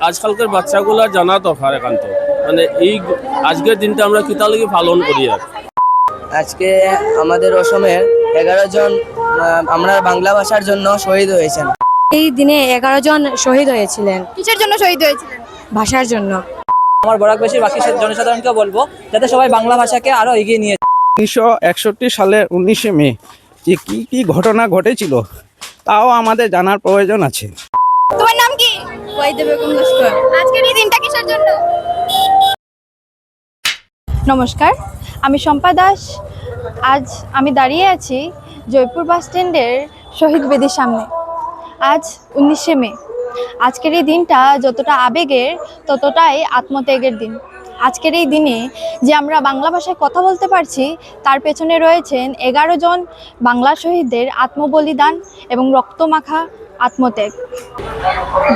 আজকালকার বাচ্চাগুলো জানা দরকার একান্ত, মানে এই আজকের দিনটা আমরা কিতা লাগি পালন করি। আর আজকে আমাদের অসমের 11 জন আমরা বাংলা ভাষার জন্য শহীদ হয়েছেন। এই দিনে 11 জন শহীদ হয়েছিলেন। কিসের জন্য শহীদ হয়েছিলেন? ভাষার জন্য। আমার বরাকবাসীর বাকি জনসাধারণকে বলবো যাতে সবাই বাংলা ভাষাকে আরো এগিয়ে নিয়ে 1961 সালের 19শে মে যে কি কি ঘটনা ঘটেছিল তাও আমাদের জানার প্রয়োজন আছে। তোমার নাম কি? ওয়াইদে বেগম লস্কর। আজকের এই দিনটা কিসের জন্য? নমস্কার, আমি শম্পা দাস। আজ আমি দাঁড়িয়ে আছি জয়পুর বাস স্ট্যান্ডের শহীদ বেদির সামনে। আজ 19শে মে। আজকের এই দিনটা যতটা আবেগের ততটাই আত্মত্যাগের দিন। আজকের এই দিনে যে আমরা বাংলা ভাষায় কথা বলতে পারছি তার পেছনে রয়েছেন 11 জন বাংলা শহীদদের আত্মবলিদান এবং রক্তমাখা আত্মত্যাগ।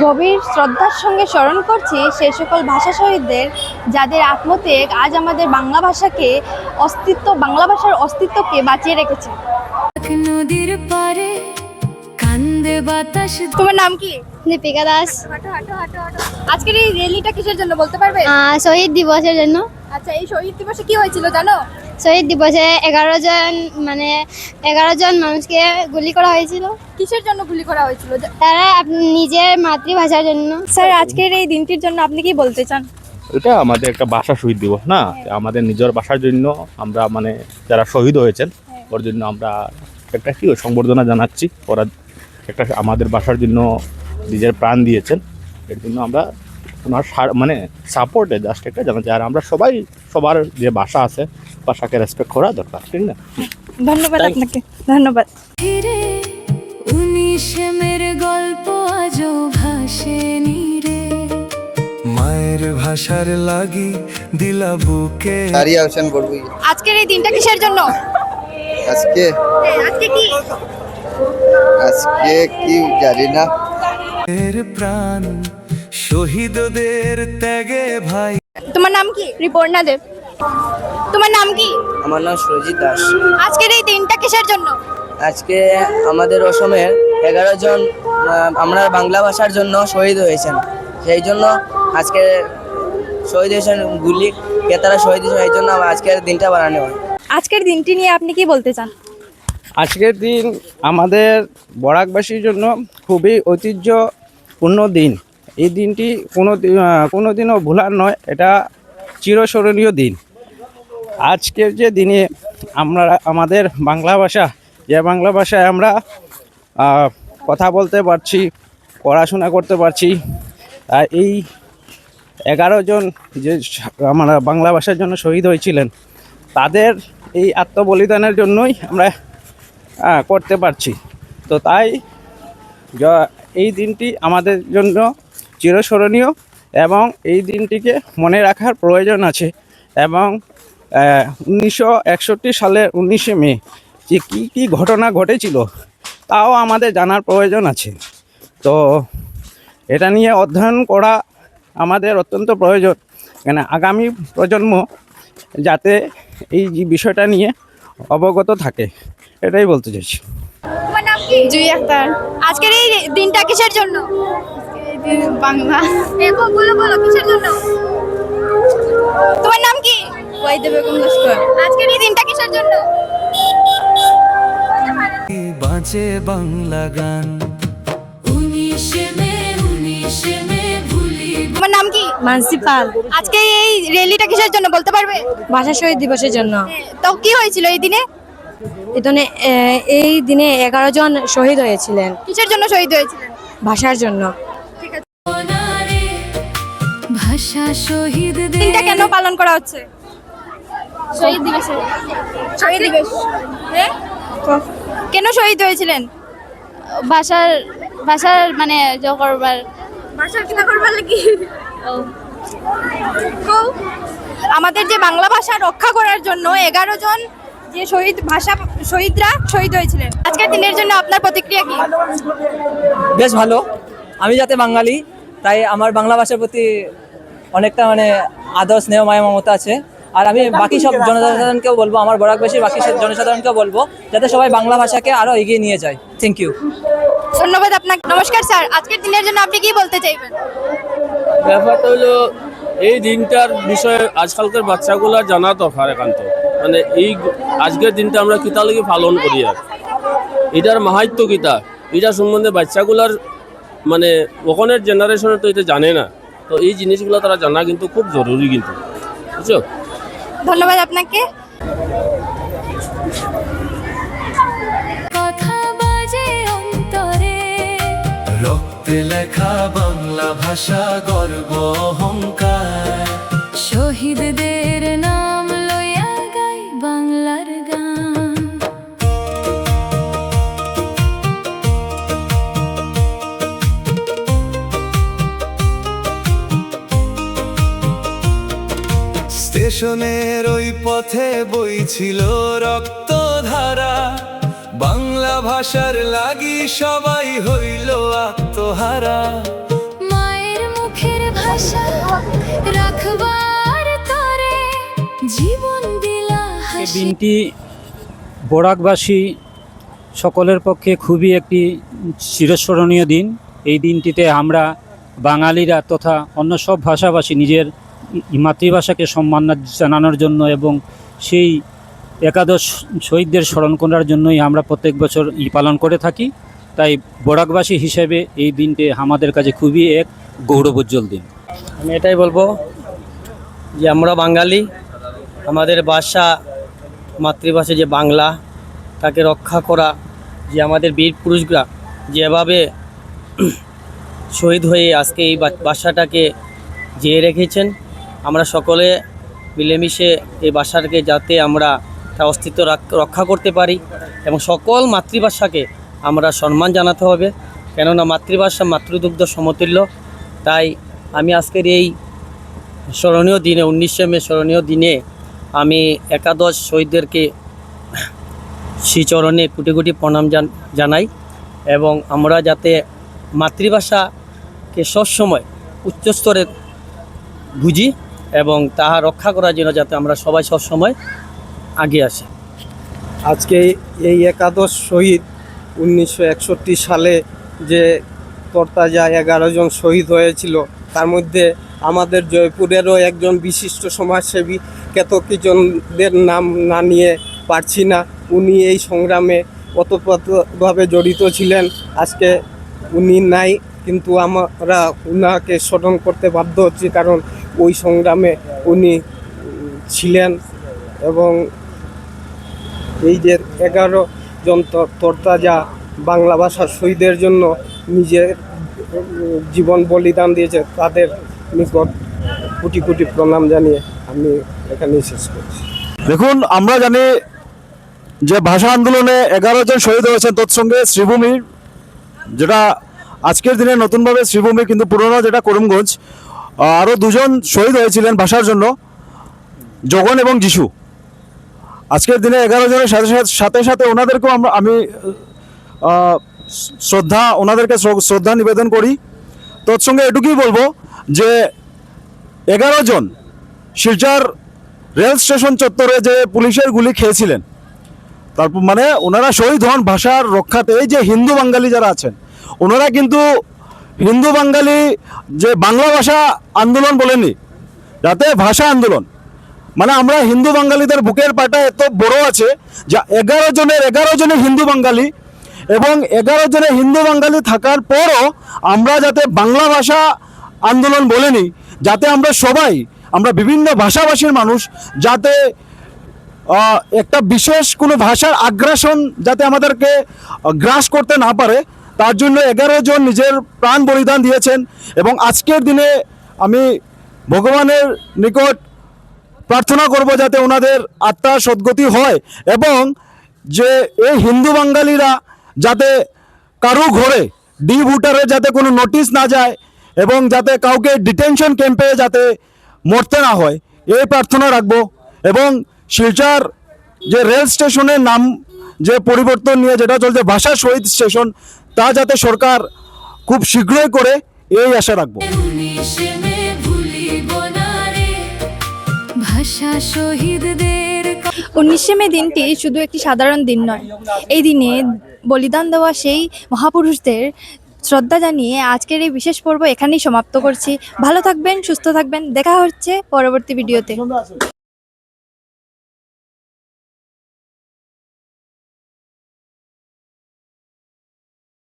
গভীর শ্রদ্ধার সঙ্গে স্মরণ করছি সেই সকল ভাষা শহীদদের যাদের আত্মত্যাগ আজ আমাদের বাংলা ভাষাকে বাংলা ভাষার অস্তিত্বকে বাঁচিয়ে রেখেছে। নদীর পারে কান্দে বাতাস। তোমার নাম কি? দীপিকা দাস। আজকের এই র্যালিটা কিসের জন্য বলতে পারবে? শহীদ দিবসের জন্য। আচ্ছা, এই শহীদ দিবসে কি হয়েছিল জানো? শহীদ দিবসে 11 জন মানুষকে গুলি করা হয়েছিল। কিসের জন্য গুলি করা হয়েছিল? তারা নিজের মাতৃভাষার জন্য। স্যার, আজকের এই দিনটির জন্য আপনি কি বলতে চান? এটা আমাদের একটা ভাষা শহীদ দিবস না, আমাদের নিজের ভাষার জন্য আমরা মানে যারা শহীদ হয়েছেন ওর জন্য আমরা একটা কি সংবর্ধনা জানাচ্ছি। ওরা একটা আমাদের ভাষার জন্য নিজের প্রাণ দিয়েছেন, এর জন্য আমরা ওনার মানে সাপোর্টে জাস্ট একটা জানাচ্ছি। আর আমরা সবাই সবার যে ভাষা আছে ভাষাকে রেসপেক্ট করা দরকার, ঠিক না? ধন্যবাদ আপনাকে, ধন্যবাদ। 19শে মের গল্প আজও ভাসেনি রে, মায়ের ভাষার লাগি দিলা বুকে। আজকের এই দিনটা কিসের জন্য? আজকে আজকে কি? আজকে কি জানি না। এর প্রাণ শহীদদের ত্যাগে ভাই। তোমার নাম কি? রিপর্ণা দেব। তোমার নাম কি? আমার নাম সুরজিৎ দাস। আজকের এই দিনটা কিসের জন্য? আজকে আমাদের অসমের 11 জন আমরা বাংলা ভাষার জন্য শহীদ হয়েছেন। সেই জন্য আজকে শহীদ হয়েছেন, গুলি কে তারা শহীদ হয়েছে, এই জন্য আজকের দিনটা বানানো হয়। আজকের দিনটি নিয়ে আপনি কি বলতে চান? আজকের দিন আমাদের বরাকবাসীর জন্য খুবই ঐতিহ্যপূর্ণ দিন। এই দিনটি কোনো দিনও ভোলার নয়, এটা চিরস্মরণীয় দিন। আজকের যে দিনে আমরা আমাদের বাংলা ভাষায় আমরা কথা বলতে পারছি, পড়াশোনা করতে পারছি। এই 11 জন যে আমরা বাংলা ভাষার জন্য শহীদ হয়েছিলেন তাদের এই আত্মবলিদানের জন্যই আমরা করতে পারছি। তো তাই এই দিনটি আমাদের জন্য চিরস্মরণীয় এবং এই দিনটিকে মনে রাখার প্রয়োজন আছে। এবং 1961 সালের 19শে মে যে কি কি ঘটনা ঘটেছিল তাও আমাদের জানার প্রয়োজন আছে। তো এটা নিয়ে অধ্যয়ন করা আমাদের অত্যন্ত প্রয়োজন, কেন আগামী প্রজন্ম যাতে এই বিষয়টা নিয়ে অবগত থাকে, এটাই বলতে চাইছি। তোমার নাম কি? জুই আক্তার। আজকের এই দিনটা কিসের জন্য? বাংলা। বলো কিসের জন্য? তোমার নাম কি? ওয়াইদে বেগম লস্কর। আজকের এই দিনটা কিসের জন্য? বাঁচে বাংলা গান। 19শে মে ভুলি। তোমার নাম কি? মানসি পাল। আজকে এই র্যালিটা কিসের জন্য বলতে পারবে? ভাষা শহীদ দিবসের জন্য। তো কি হয়েছিল এই দিনে? এই দিনে 11 জন শহীদ হয়েছিলেন। কিসের জন্য শহীদ হয়েছিলেন? ভাষার জন্য। ভাষা শহীদদের দিনটা কেন পালন করা হচ্ছে? শহীদ দিবসে। শহীদ দিবস। হ্যাঁ, কেন শহীদ হয়েছিলেন? ভাষার মানে করবার। ভাষার কিনা করবার লাগি। আমাদের যে বাংলা ভাষা রক্ষা করার জন্য 11 জন যে শহীদরা শহীদ হয়েছিলেন। আজকের দিনের জন্য আপনার প্রতিক্রিয়া কি? বেশ ভালো। আমি যাতে বাঙালি তাই আমার বাংলা ভাষার প্রতি অনেকটা মানে আদর, স্নেহ, মায়া, মমতা আছে। আর আমি বাকি সব জনসাধারণকেও বলবো, আমার বরাকবাসীর বাকি জনসাধারণকেও বলবো যাতে সবাই বাংলা ভাষাকে আরো এগিয়ে নিয়ে যায়। Thank you. ধন্যবাদ আপনাকে। নমস্কার স্যার, আজকের দিনের জন্য আপনি কি বলতে চাইবেন? ব্যাপারটা হলো এই দিনটার বিষয়ে আজকালকার বাচ্চাগুলা জানা দরকার একান্ত। মানে এই আজকের দিনটা আমরা কিতা লাগি পালন করি, আর এটার মাহাত্ম্য কিতা, এটা সম্বন্ধে বাচ্চাগুলার মানে ওখানের জেনারেশনে তো এটা জানে না। তো এই জিনিসগুলো তারা জানা কিন্তু খুব জরুরি, কিন্তু বুঝছো। ধন্যবাদ আপনাকে। কথা বাজে অন্তরে, রক্তে লেখা বাংলা ভাষা গর্ব অহংকার। শহীদদের নাম লইয়া গাই বাংলার গান। স্টেশনের ওই পথে বইছিল রক্তধারা, বাংলা ভাষার লাগি সবাই হইল আত্মহারা। মায়ের মুখের ভাষা রাখবার তরে, জীবন দিলা এই হাসি। দিনটি বরাকবাসী সকলের পক্ষে খুবই একটি চিরস্মরণীয় দিন। এই দিনটিতে আমরা বাঙালিরা তথা অন্য সব ভাষাভাষী নিজের মাতৃভাষাকে সম্মান জানানোর জন্য এবং সেই একাদশ শহীদদের স্মরণ করার জন্যই আমরা প্রত্যেক বছর পালন করে থাকি। তাই বরাকবাসী হিসেবে এই দিনটি আমাদের কাছে খুবই এক গৌরবোজ্জ্বল দিন। আমি এটাই বলবো যে আমরা বাঙালি, আমাদের ভাষা মাতৃভাষা যে বাংলা, তাকে রক্ষা করা, যে আমাদের বীর পুরুষরা যেভাবে শহীদ হয়ে আজকে এই ভাষাটাকে জিয়ে রেখেছেন, আমরা সকলে মিলেমিশে এই ভাষাটাকে যাতে আমরা তার অস্তিত্ব রক্ষা করতে পারি এবং সকল মাতৃভাষাকে আমরা সম্মান জানাতে হবে, কেননা মাতৃভাষা মাতৃদুগ্ধ সমতুল্য। তাই আমি আজকের এই স্মরণীয় দিনে 19শে মে স্মরণীয় দিনে আমি একাদশ শহীদদেরকে শ্রীচরণে কোটি কোটি প্রণাম জানাই এবং আমরা যাতে মাতৃভাষাকে সবসময় উচ্চস্তরে বুঝি এবং তাহা রক্ষা করার জন্য যাতে আমরা সবাই সবসময় আগে আসি। আজকে এই একাদশ শহীদ 1961 সালে যে তরতাজা 11 জন শহীদ হয়েছিল, তার মধ্যে আমাদের জয়পুরেরও একজন বিশিষ্ট সমাজসেবী কেতকীজনদের নাম না নিয়ে পারছি না। উনি এই সংগ্রামে ওতপ্রোতভাবে জড়িত ছিলেন। আজকে উনি নাই, কিন্তু আমরা উনাকে স্মরণ করতে বাধ্য হচ্ছি, কারণ ওই সংগ্রামে উনি ছিলেন। এবং এই যে 11 জন তরতাজা বাংলা ভাষার শহীদের জন্য নিজের জীবন বলিদান দিয়েছে, তাদের নিকট কোটি কোটি প্রণাম জানিয়ে আমি এখানেই শেষ করছি। দেখুন, আমরা জানি যে ভাষা আন্দোলনে 11 জন শহীদ হয়েছেন, তৎসঙ্গে শ্রীভূমির, যেটা আজকের দিনে নতুনভাবে শ্রীভূমি, কিন্তু পুরনো যেটা করিমগঞ্জ, আরও 2 জন শহীদ হয়েছিলেন ভাষার জন্য, জগন এবং যিশু। আজকের দিনে 11 জনের সাথে সাথে ওনাদেরকেও আমি ওনাদেরকে শ্রদ্ধা নিবেদন করি। তৎসঙ্গে এটুকুই বলবো যে 11 জন শিলচর রেল স্টেশন চত্বরে যে পুলিশের গুলি খেয়েছিলেন, তারপর মানে ওনারা শহীদ হন ভাষার রক্ষাতে। এই যে হিন্দু বাঙালি যারা আছেন, ওনারা কিন্তু হিন্দু বাঙালি যে বাংলা ভাষা আন্দোলন বলেনি, যাতে ভাষা আন্দোলন, মানে আমরা হিন্দু বাঙালিদের বুকের পাটা এত বড় আছে যা 11 জনের হিন্দু বাঙালি, এবং 11 জনের হিন্দু বাঙালি থাকার পরও আমরা যাতে বাংলা ভাষা আন্দোলন বলেনি, যাতে আমরা সবাই, আমরা বিভিন্ন ভাষাভাষীর মানুষ যাতে একটা বিশেষ কোনো ভাষার আগ্রাসন যাতে আমাদেরকে গ্রাস করতে না পারে, তার জন্য 11 জন নিজের প্রাণ বলিদান দিয়েছেন। এবং আজকের দিনে আমি ভগবানের নিকট প্রার্থনা করব যাতে ওনাদের আত্মার সদ্গতি হয়, এবং যে এই হিন্দু বাঙালিরা যাতে কারো ঘরে ডি ভোটারে যাতে কোনো নোটিশ না যায়, এবং যাতে কাউকে ডিটেনশন ক্যাম্পে যাতে মরতে না হয়, এই প্রার্থনা রাখবো। এবং শিলচর যে রেল স্টেশনের নাম যে পরিবর্তন নিয়ে যেটা চলছে ভাষা শহীদ স্টেশন, তা যাতে সরকার খুব শীঘ্রই করে, এই আশা রাখবো। 19শে মে ভুলিব না রে ভাষা শহীদদের। 19শে মে দিনটি শুধু একটি সাধারণ দিন নয়, এই দিনে বলিদান দেওয়া সেই মহাপুরুষদের শ্রদ্ধা জানিয়ে আজকের এই বিশেষ পর্ব এখানেই সমাপ্ত করছি। ভালো থাকবেন, সুস্থ থাকবেন, দেখা হচ্ছে পরবর্তী ভিডিওতে।